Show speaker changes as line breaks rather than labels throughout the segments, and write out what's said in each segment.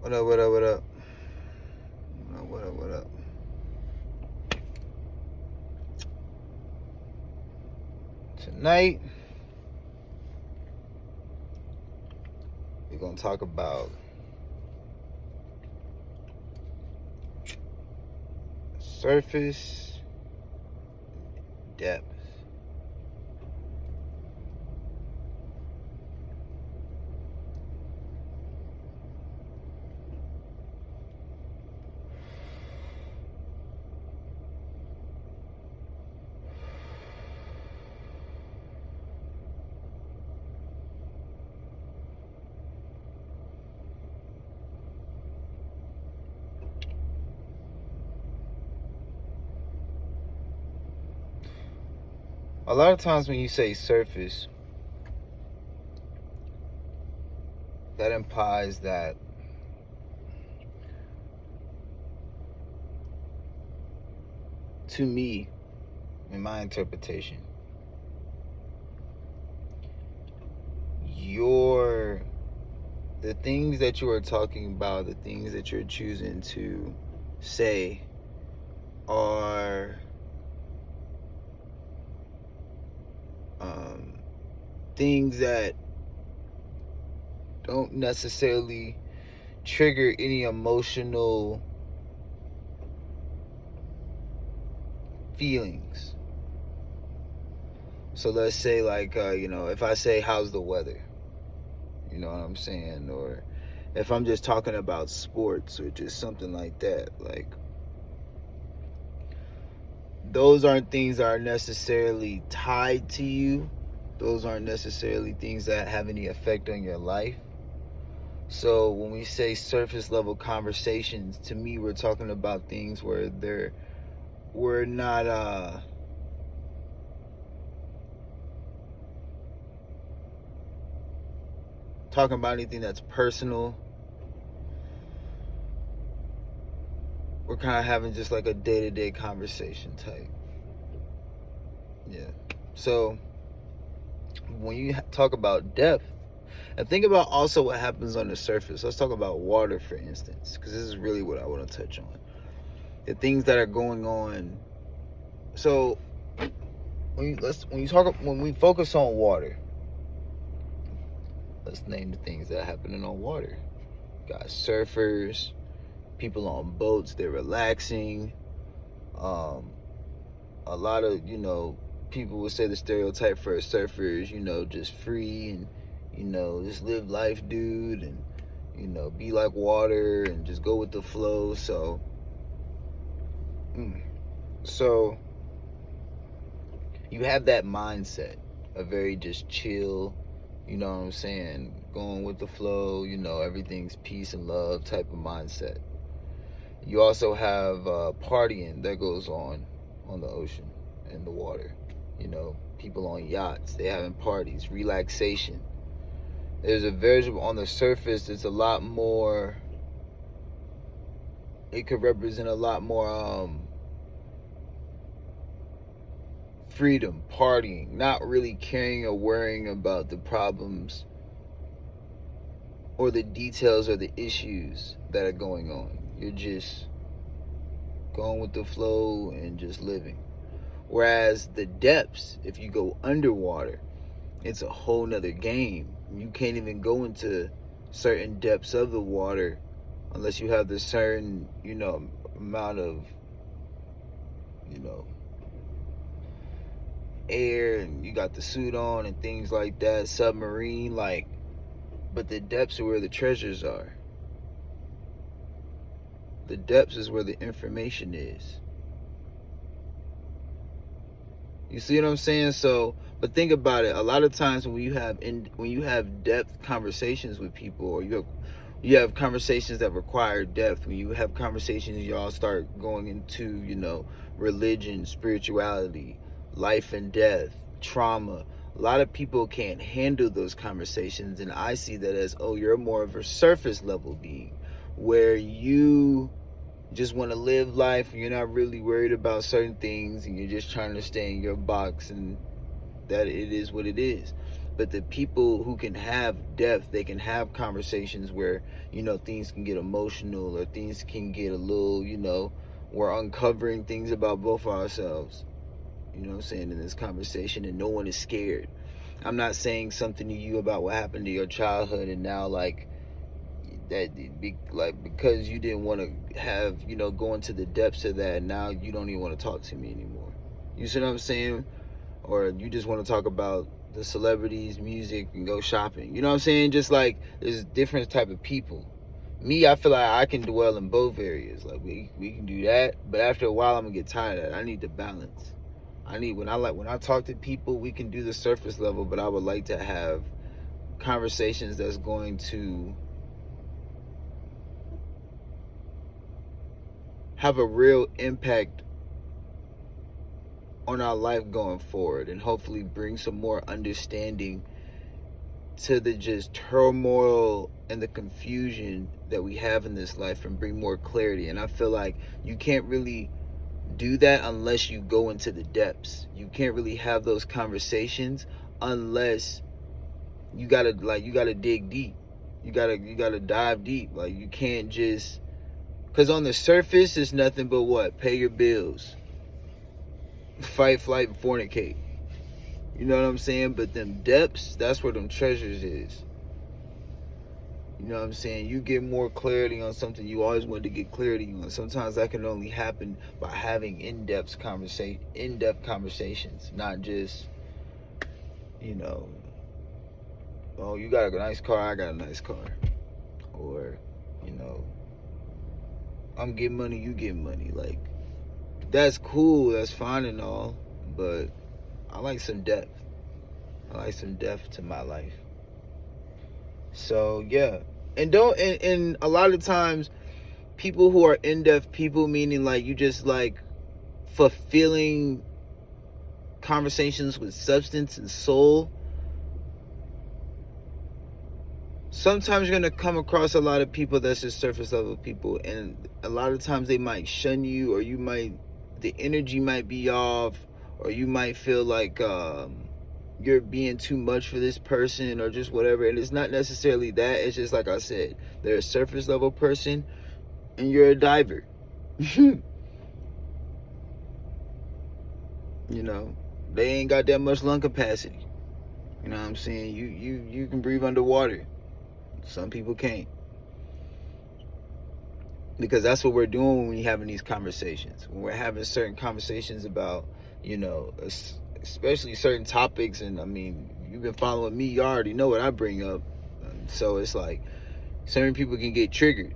What up, what up, what up? What up, what up? Tonight, we're going to talk about surface depth. A lot of times when you say surface, that implies that to me, in my interpretation, the things that you are talking about, the things that you're choosing to say are things that don't necessarily trigger any emotional feelings. So let's say if I say, how's the weather? You know what I'm saying? Or if I'm just talking about sports or just something like that, like, those aren't things that are necessarily tied to you. Those aren't necessarily things that have any effect on your life. So when we say surface level conversations, to me, we're talking about things where we're not talking about anything that's personal. We're kind of having just like a day-to-day conversation type. Yeah. So when you talk about depth, and think about also what happens on the surface. Let's talk about water, for instance, because this is really what I want to touch on. The things that are going on. So when we focus on water, let's name the things that are happening on water. Got surfers, people on boats, they're relaxing. A lot of, people would say the stereotype for a surfer is, just free and, just live life, dude, and, be like water and just go with the flow. So you have that mindset, a very just chill, you know what I'm saying, going with the flow, everything's peace and love type of mindset. You also have partying that goes on the ocean and the water. People on yachts, they having parties, relaxation. There's a version on the surface, it's a lot more, it could represent a lot more freedom, partying, not really caring or worrying about the problems or the details or the issues that are going on. You're just going with the flow and just living. Whereas the depths, if you go underwater, it's a whole nother game. You can't even go into certain depths of the water unless you have the certain, amount of, air, and you got the suit on and things like that, submarine, but the depths are where the treasures are. The depths is where the information is. You see what I'm saying? So, but think about it. A lot of times when you have depth conversations with people, or you have conversations that require depth, when you have conversations, y'all start going into, religion, spirituality, life and death, trauma. A lot of people can't handle those conversations, and I see that as, you're more of a surface level being, where you just want to live life and you're not really worried about certain things and you're just trying to stay in your box, and that it is what it is. But the people who can have depth, they can have conversations where, things can get emotional, or things can get a little, we're uncovering things about both of ourselves, what I'm saying, in this conversation, and no one is scared. I'm not saying something to you about what happened to your childhood, and now, like, because you didn't want to have, go into the depths of that, now you don't even want to talk to me anymore. You see what I'm saying? Or you just want to talk about the celebrities, music, and go shopping. You know what I'm saying? Just like, there's different type of people. Me, I feel like I can dwell in both areas. Like, we can do that, but after a while I'm gonna get tired of that. I need the balance. When I talk to people, we can do the surface level, but I would like to have conversations that's going to have a real impact on our life going forward, and hopefully bring some more understanding to the just turmoil and the confusion that we have in this life, and bring more clarity. And I feel like you can't really do that unless you go into the depths. You can't really have those conversations unless you gotta dig deep. You gotta dive deep. Like, you can't just, because on the surface it's nothing but what? Pay your bills, fight, flight, and fornicate. You know what I'm saying? But them depths, that's where them treasures is. You know what I'm saying? You get more clarity on something you always wanted to get clarity on. Sometimes that can only happen by having in-depth conversations, not just, oh, you got a nice car, I got a nice car. Or, I'm getting money, you get money. Like, that's cool, that's fine and all, but I like some depth. I like some depth to my life. So yeah, and a lot of times, people who are in-depth people, meaning like you just like fulfilling conversations with substance and soul, sometimes you're going to come across a lot of people that's just surface level people, and a lot of times they might shun you, or the energy might be off, or you might feel like you're being too much for this person, or just whatever. And it's not necessarily that. It's just like I said, they're a surface level person and you're a diver. They ain't got that much lung capacity. You know what I'm saying? You can breathe underwater. Some people can't. Because that's what we're doing when we're having these conversations. When we're having certain conversations about, especially certain topics. And I mean, you've been following me, you already know what I bring up. So it's like, certain people can get triggered.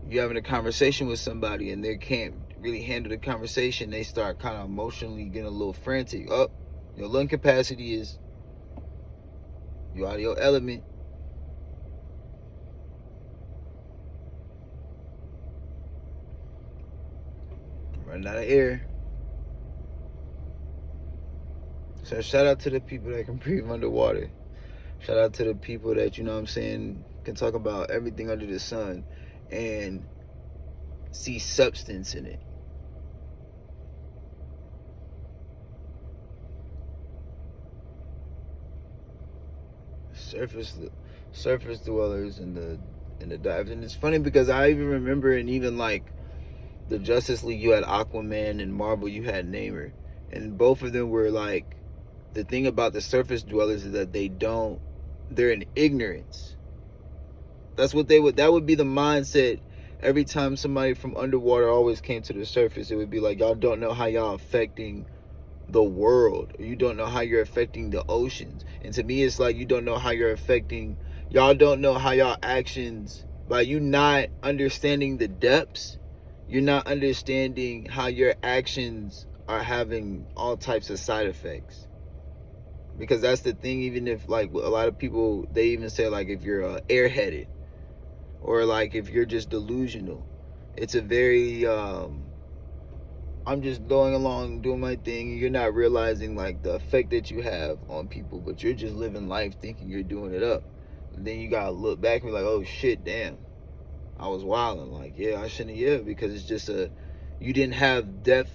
You're having a conversation with somebody and they can't really handle the conversation. They start kind of emotionally getting a little frantic. Oh, your lung capacity is, you out of your element. Running out of air. So shout out to the people that can breathe underwater. Shout out to the people that, can talk about everything under the sun and see substance in it. Surface dwellers in the dives. And it's funny because I even remember, and even like the Justice League, you had Aquaman, and Marvel, you had Namor, and both of them were like, the thing about the surface dwellers is that they're in ignorance. That would be the mindset every time somebody from underwater always came to the surface. It would be like, y'all don't know how y'all affecting the world, or you don't know how you're affecting the oceans. And to me, it's like, y'all don't know how y'all actions, by you not understanding the depths, you're not understanding how your actions are having all types of side effects. Because that's the thing, even if, like, a lot of people, they even say, like, if you're airheaded, or like if you're just delusional, it's a very I'm just going along doing my thing, and you're not realizing like the effect that you have on people, but you're just living life thinking you're doing it up. And then you gotta look back and be like, oh shit, damn, I was wilding. Like, yeah, I shouldn't have, because it's just you didn't have depth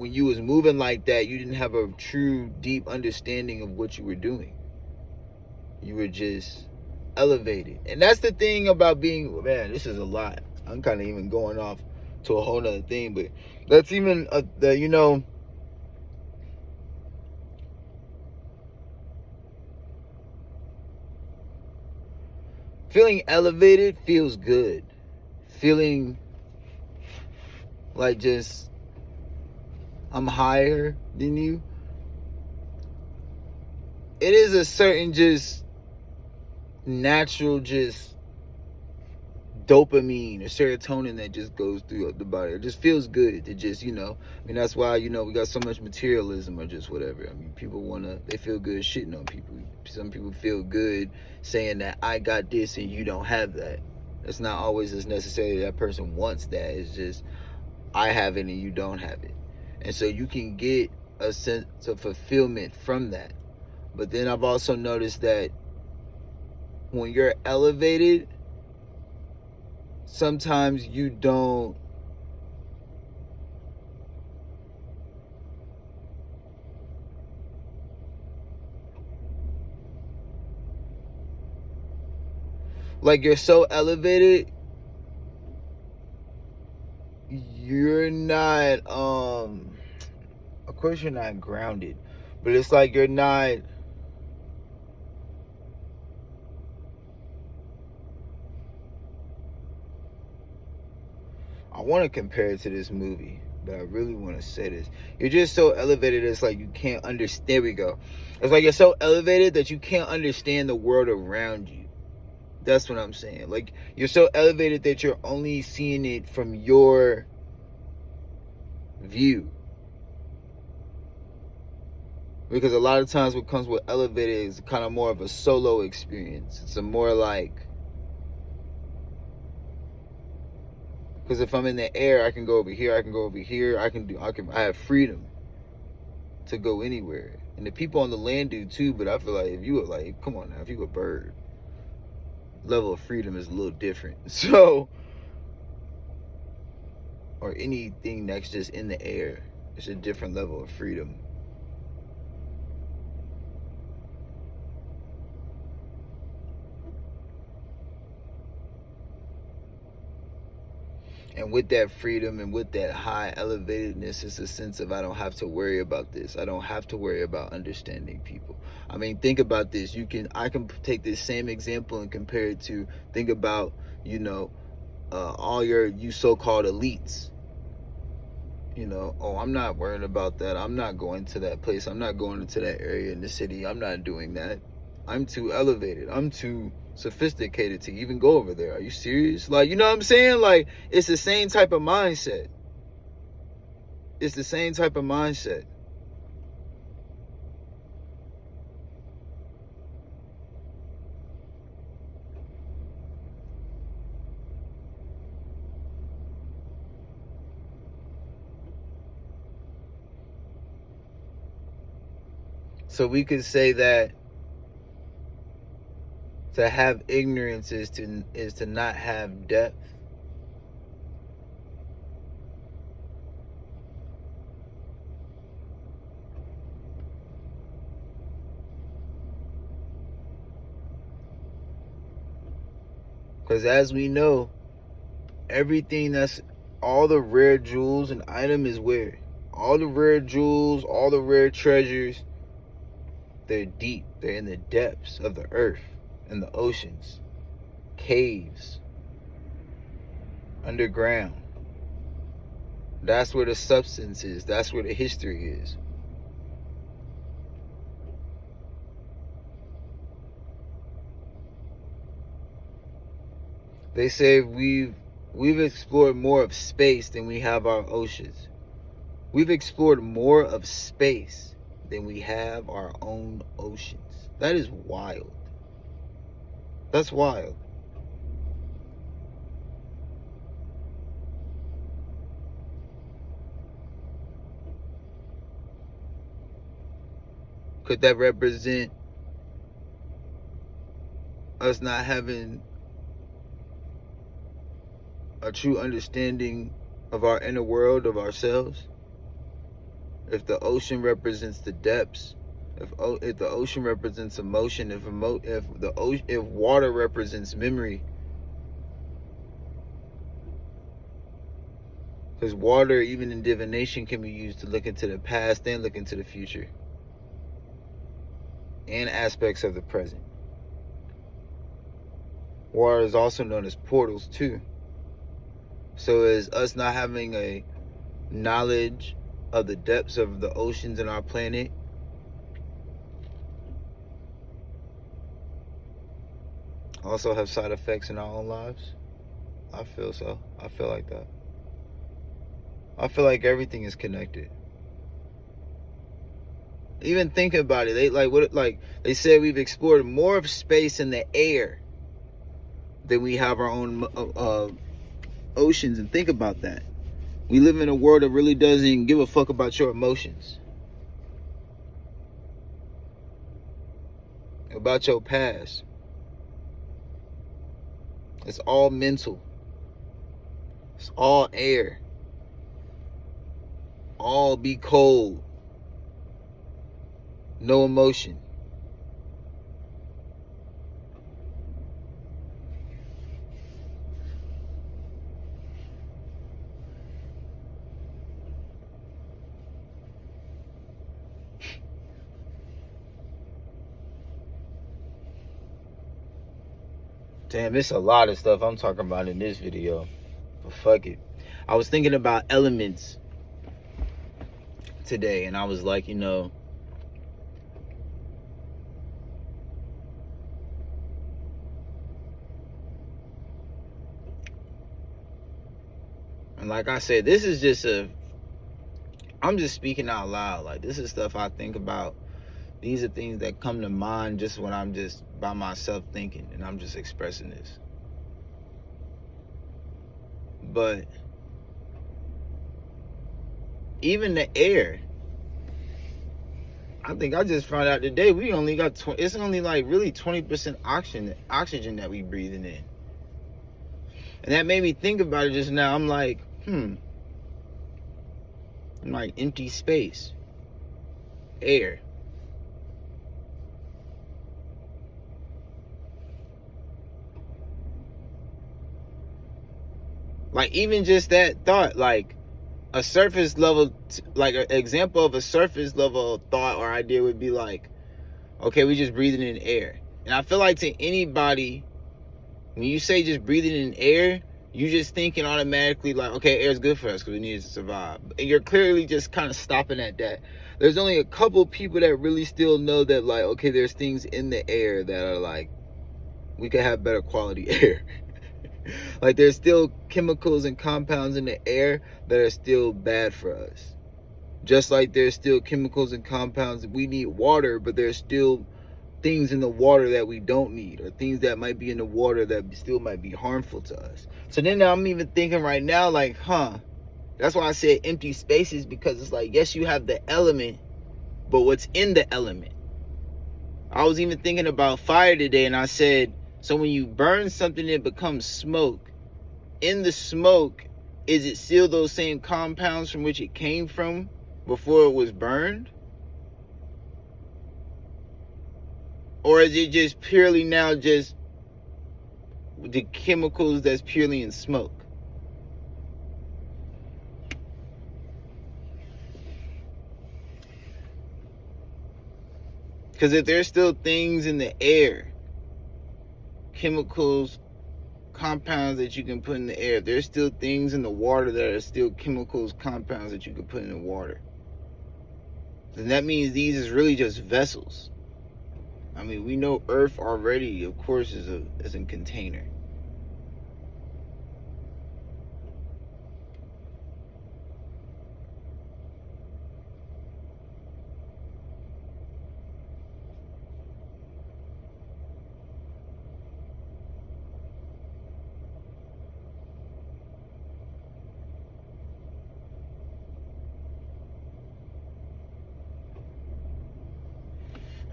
when you was moving like that, you didn't have a true deep understanding of what you were doing. You were just elevated. And that's the thing about being, man, this is a lot. I'm kind of even going off to a whole nother thing, but that's even feeling elevated feels good. Feeling like just I'm higher than you. It is a certain just natural just dopamine or serotonin that just goes through the body. It just feels good to just, that's why, we got so much materialism or just whatever. I mean, people they feel good shitting on people. Some people feel good saying that I got this and you don't have that. It's not always as necessary that person wants that. It's just, I have it and you don't have it. And so you can get a sense of fulfillment from that. But then I've also noticed that when you're elevated, sometimes you don't like you're so elevated, you're not of course you're not grounded, but it's like you're not I want to compare it to this movie, but I really want to say this. You're just so elevated, it's like you can't understand. There we go. It's like you're so elevated that you can't understand the world around you. That's what I'm saying. Like, you're so elevated that you're only seeing it from your view. Because a lot of times what comes with elevated is kind of more of a solo experience. It's a more like, because if I'm in the air, I can go over here, I can go over here, I have freedom to go anywhere. And the people on the land do too, but I feel like if you were like, come on now, if you were a bird, level of freedom is a little different. So, or anything that's just in the air, it's a different level of freedom. And with that freedom and with that high elevatedness, it's a sense of I don't have to worry about this. I don't have to worry about understanding people. I mean, think about this. I can take this same example and compare it to, think about, all you so-called elites. I'm not worried about that. I'm not going to that place. I'm not going into that area in the city. I'm not doing that. I'm too elevated. I'm too sophisticated to even go over there. Are you serious? Like, you know what I'm saying? Like, it's the same type of mindset. It's the same type of mindset. So we could say that to have ignorance is to not have depth. Because as we know, everything that's all the rare jewels and item is where? All the rare jewels, all the rare treasures, they're deep. They're in the depths of the earth and the oceans, caves, underground. That's where the substance is. That's where the history is. They say we've explored more of space than we have our oceans. We've explored more of space than we have our own oceans. That is wild. That's wild. Could that represent us not having a true understanding of our inner world, of ourselves? if the ocean represents the depths, if the ocean represents emotion, if water represents memory, because water, even in divination, can be used to look into the past and look into the future, and aspects of the present. Water is also known as portals too. So is us not having a knowledge of the depths of the oceans in our planet also have side effects in our own lives? I feel so. I feel like that. I feel like everything is connected. Even think about it. They said we've explored more of space in the air than we have our own oceans. And think about that. We live in a world that really doesn't give a fuck about your emotions, about your past. It's all mental. It's all air. All be cold. No emotion. Damn, it's a lot of stuff I'm talking about in this video. But fuck it. I was thinking about elements today, and I was like, and like I said, this is just I'm just speaking out loud. Like, this is stuff I think about. These are things that come to mind just when I'm just by myself thinking, and I'm just expressing this. But even the air, I think I just found out today we only got it's only like really 20% oxygen that we breathing in. And that made me think about it just now. I'm like, I'm like empty space, air. Like, even just that thought, like a surface level, like an example of a surface level thought or idea would be like, okay, we just breathing in air. And I feel like to anybody, when you say just breathing in air, you just thinking automatically like, okay, air is good for us because we need it to survive. And you're clearly just kind of stopping at that. There's only a couple people that really still know that, like, okay, there's things in the air that are like, we could have better quality air. Like, there's still chemicals and compounds in the air that are still bad for us. Just like there's still chemicals and compounds. We need water, but there's still things in the water that we don't need, or things that might be in the water that still might be harmful to us. So then I'm even thinking right now, like, that's why I said empty spaces, because it's like, yes, you have the element, but what's in the element? I was even thinking about fire today, and I said, so when you burn something, it becomes smoke. In the smoke, is it still those same compounds from which it came from before it was burned? Or is it just purely now just the chemicals that's purely in smoke? Because if there's still things in the air, chemicals, compounds that you can put in the air, there's still things in the water that are still chemicals, compounds that you can put in the water, then that means these is really just vessels. I mean, we know Earth already, of course, is a container.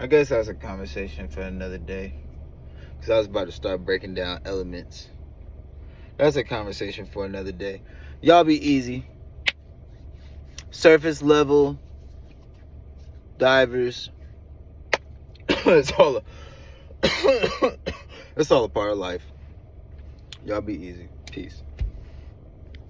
I guess that's a conversation for another day, because I was about to start breaking down elements. That's a conversation for another day. Y'all be easy. Surface level divers. It's all it's all a part of life. Y'all be easy. Peace.